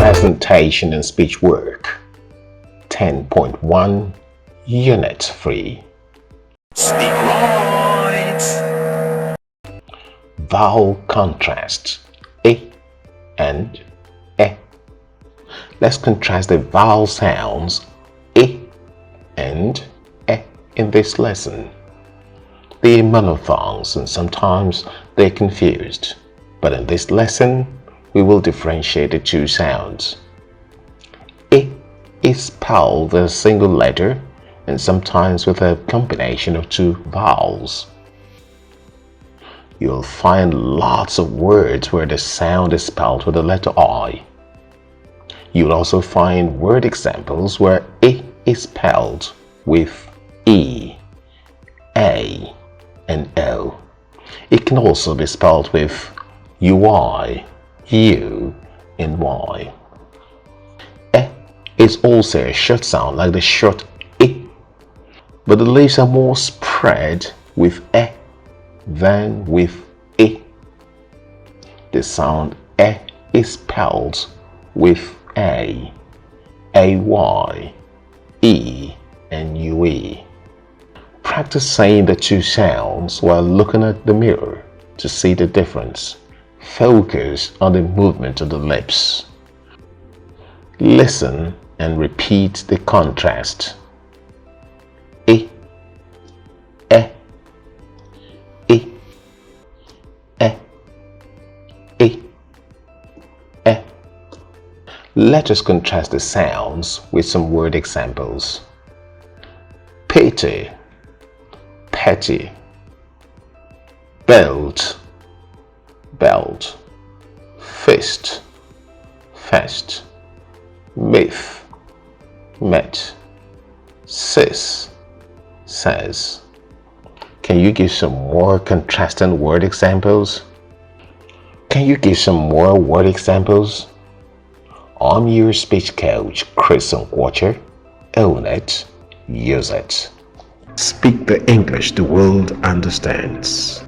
Presentation and Speech Work 10.1 Unit 3 Speak right. Vowel contrast E and E. Let's contrast the vowel sounds E and E in this lesson. They are monophthongs and sometimes they're confused, but in this lesson we will differentiate the two sounds. E is spelled with a single letter and sometimes with a combination of two vowels. You'll find lots of words where the sound is spelled with the letter I. You'll also find word examples where E is spelled with E, A, and O. It can also be spelled with UI, U, and Y. E is also a short sound like the short I, but the leaves are more spread with E than with I. The sound E is spelled with A, AY, E, and UE. Practice saying the two sounds while looking at the mirror to see the difference. Focus on the movement of the lips. Listen and repeat the contrast. E, E, E, E, E, E. Let us contrast the sounds with some word examples. Pity, petty, belt, belt, fist, fest, myth, met, sis, says. Can you give some more contrasting word examples? I'm your speech coach, Chris Nkwacher. Own it, use it. Speak the English the world understands.